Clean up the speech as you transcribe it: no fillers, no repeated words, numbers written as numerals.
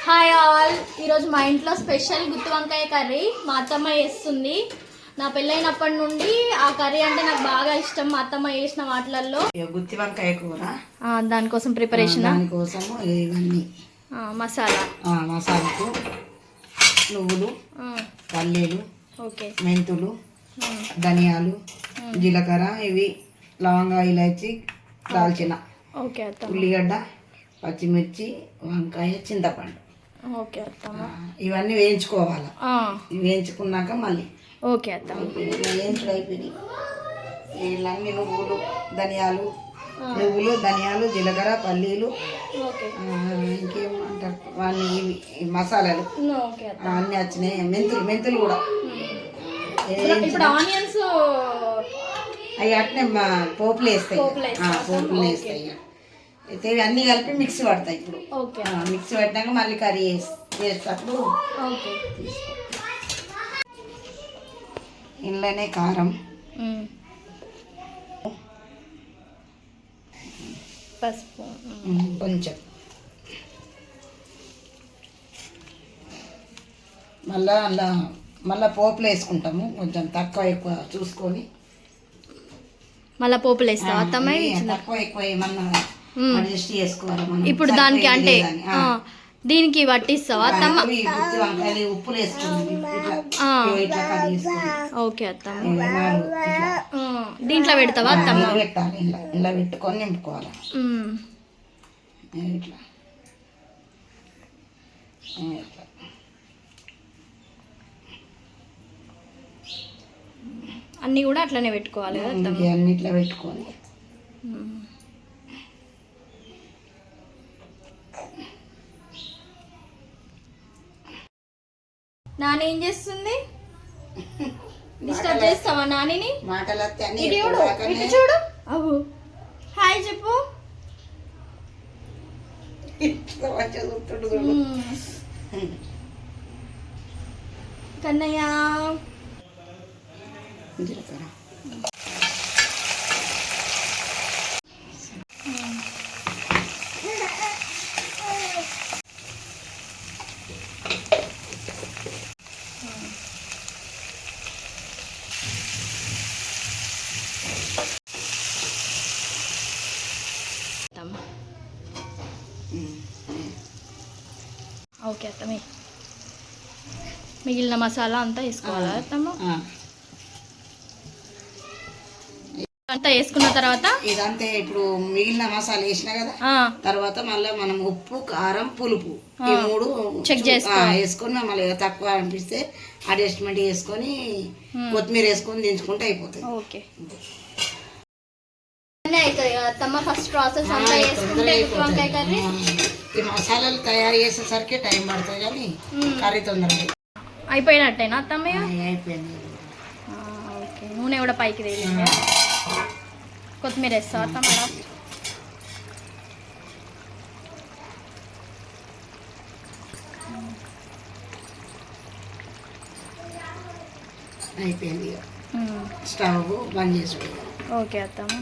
Hi all, ఈరోజు మా ఇంట్లో స్పెషల్ గుత్తి వంకాయ కర్రీ మా అత్తమ్మ చేస్తుంది. నా పెళ్ళైనప్పటి నుండి ఆ కర్రీ అంటే నాకు బాగా ఇష్టం. మా అత్తమ్మ చేసిన వాటిలలో గుత్తి వంకాయ కూర, దానికోసం ప్రిపరేషన్, దానికోసం ఇవన్నీ మసాలాకు నువ్వులు, పల్లీలు, మెంతులు, ధనియాలు, జీలకర్ర, ఇవి లవంగా, ఇలాచి, దాల్చిన, ఉల్లిగడ్డ, పచ్చిమిర్చి, వంకాయ, చింతపండు, ఇవన్నీ వేయించుకోవాలి. వేయించుకున్నాక మళ్ళీ వేయించుడు అయిపోయినాయి. వీళ్ళన్నీ నువ్వులు, ధనియాలు, జీలకర్ర, పల్లీలు, ఇంకేమంటారు వాన్ని, ఇవి మసాలాలు అన్నీ వచ్చినాయి. మెంతులు కూడా అవి అట్నే పోపులు వేస్తాయి. పోపులు వేస్తాయి. అయితే ఇవి అన్నీ కలిపి మిక్సీ పడతాయి. ఇప్పుడు మిక్సీ పట్టినాక మళ్ళీ కర్రీ చేసేటప్పుడు ఇంట్లోనే కారం, పసుపు కొంచెం, మళ్ళా పోపులు వేసుకుంటాము. కొంచెం తక్కువ ఎక్కువ చూసుకొని మళ్ళీ పోపులు వేస్తావా అత్తమ్మ? తక్కువ ఎక్కువ ఏమన్నా అడ్జస్ట్ చేసుకోవాలి. ఇప్పుడు దానికి అంటే దీనికి పట్టిస్తావా అత్తమ్మ? ఉప్పులు వేసుకున్నాం. ఓకే అత్తమ్మ, దీంట్లో పెడతావా అత్తమ్మ? పెట్టాలి. ఇలా పెట్టుకొని నింపుకోవాలి. ఇట్లా అన్నీ కూడా అట్లనే పెట్టుకోవాలి కదా అత్తమ్మ? అన్ని ఇట్లా పెట్టుకొని నాని ఏం చేస్తుంది? డిస్టర్బ్ చేస్తావా నానిని? మాటలు చూడు. అవు హాయ్ చెప్పు. కన్నయ్య జీలకర్ర, ఓకే అత్తమ్మ, మిగిలిన మసాలా అంతా వేసుకోవాలా అత్తమ్మ? అంతా వేసుకున్న తర్వాత ఇదంతా ఇప్పుడు మిగిలిన మసాలా వేసినా కదా, తర్వాత మళ్ళీ మనం ఉప్పు, కారం, పులుపు ఈ మూడు చెక్ వేసుకొని మళ్ళీ తక్కువ అనిపిస్తే అడ్జస్ట్మెంట్ చేసుకొని కొత్తిమీర వేసుకొని దించుకుంటే అయిపోతుంది. ఓకే అవుతుంది కదా అత్తమ్మ? ఫస్ట్ ప్రాసెస్ అంతా వేసుకుంటే వంకాయ కర్రీ. ఈ మసాలాలు తయారు చేసేసరికి టైం పడుతుంది, కానీ కర్రీ తొందరగా అయిపోయినట్టేనా అత్తమ్మ? అయిపోయింది. ఓకే, నూనె కూడా పైకి తేలింది. కొత్తిమీర వేస్తావా అత్తమ్మ? అయిపోయింది. స్టవ్ బంద్ చేసి. ఓకే అత్తమ్మ.